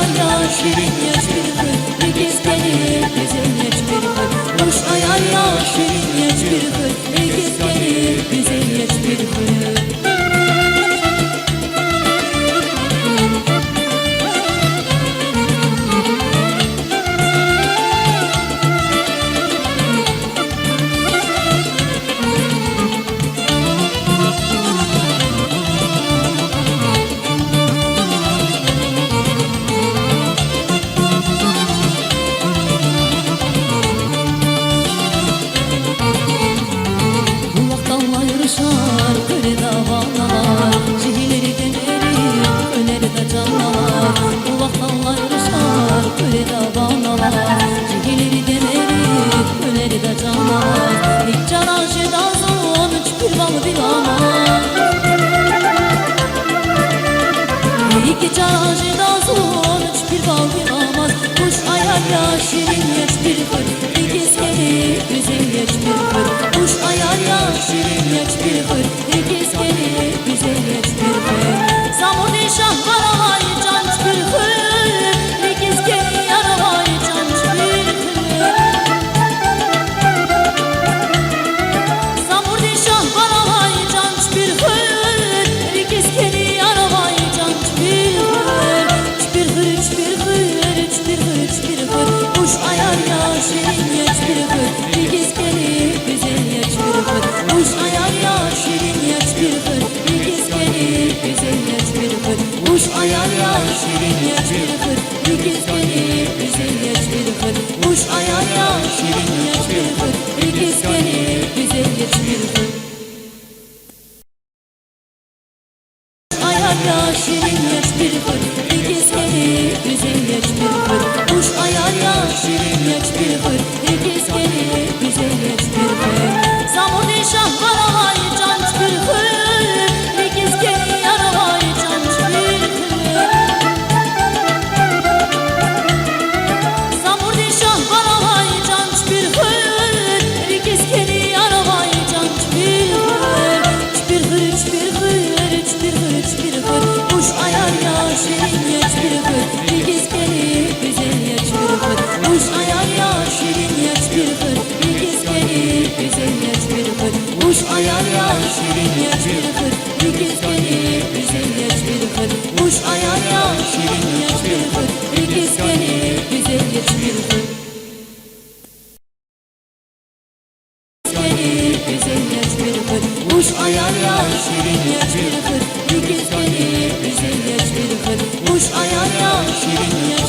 ayar ya şirin yaş bir kır, ikiz gelir güzel yaş bir kır. Kuş ayar ya şirin yaş bir kır, ikiz gelir güzel yaş bir kır. İki çarşıdan sonuç bir bal bulamaz. Kuş ayar ya şirin yaş bir kır, ikiz gelir güzel yaş bir kır. Kuş ayar ya şirin yaş bir kır, ikiz gelir güzel yaş bir kır. Zamur nişan karavay canç bir kır, ikiz gelir yaravay canç bir kır. Zamur nişan karavay canç bir kır, ikiz gelir yaravay canç bir kır. Bir kır üç bir kır, üç bir kır üç bir kır. Kuş ayar ya şirin yaş bir kır, ikiz gelir güzel yaş bir kır. Kuş ayar ya şirin yaş bir kır, ikiz gelir güzel yaş bir kır. Kuş ayar ya şirin yaş bir kır, ikiz gelir güzel yaş bir kır. Kuş ayar ya şirin yaş bir kır, ikiz gelir güzel yaş bir kır. Ayar ya şirin yaş bir kır, ikiz gelir güzel yaş bir kır. Kuş ayar ya şirin yaş bir kır, ikiz gelir güzel yaş bir kır. Zamur nişan karavay canç bir kır, ikiz gelir yaravay canç bir kır. Zamur nişan karavay canç bir kır, ikiz gelir yaravay canç bir kır. Üç bir kır üç bir kır, üç bir kır üç bir kır. Kuş ayar ya şirin yaş bir kır, ikiz gelir güzel yaş bir kır. Kuş ayar ya şirin yaş bir kır, ikiz gelir güzel yaş bir kır. Kuş ayar ya şirin yaş bir kır, ikiz gelir güzel yaş bir kır. Kuş ayar ya şirin yaş bir kır, ikiz gelir güzel yaş bir kır. Güzel yaş bir kır. Kuş ayar ya şirin yaş bir kır, ikiz gelir güzel yaş bir kır. Kuş ayar ya şirin yaş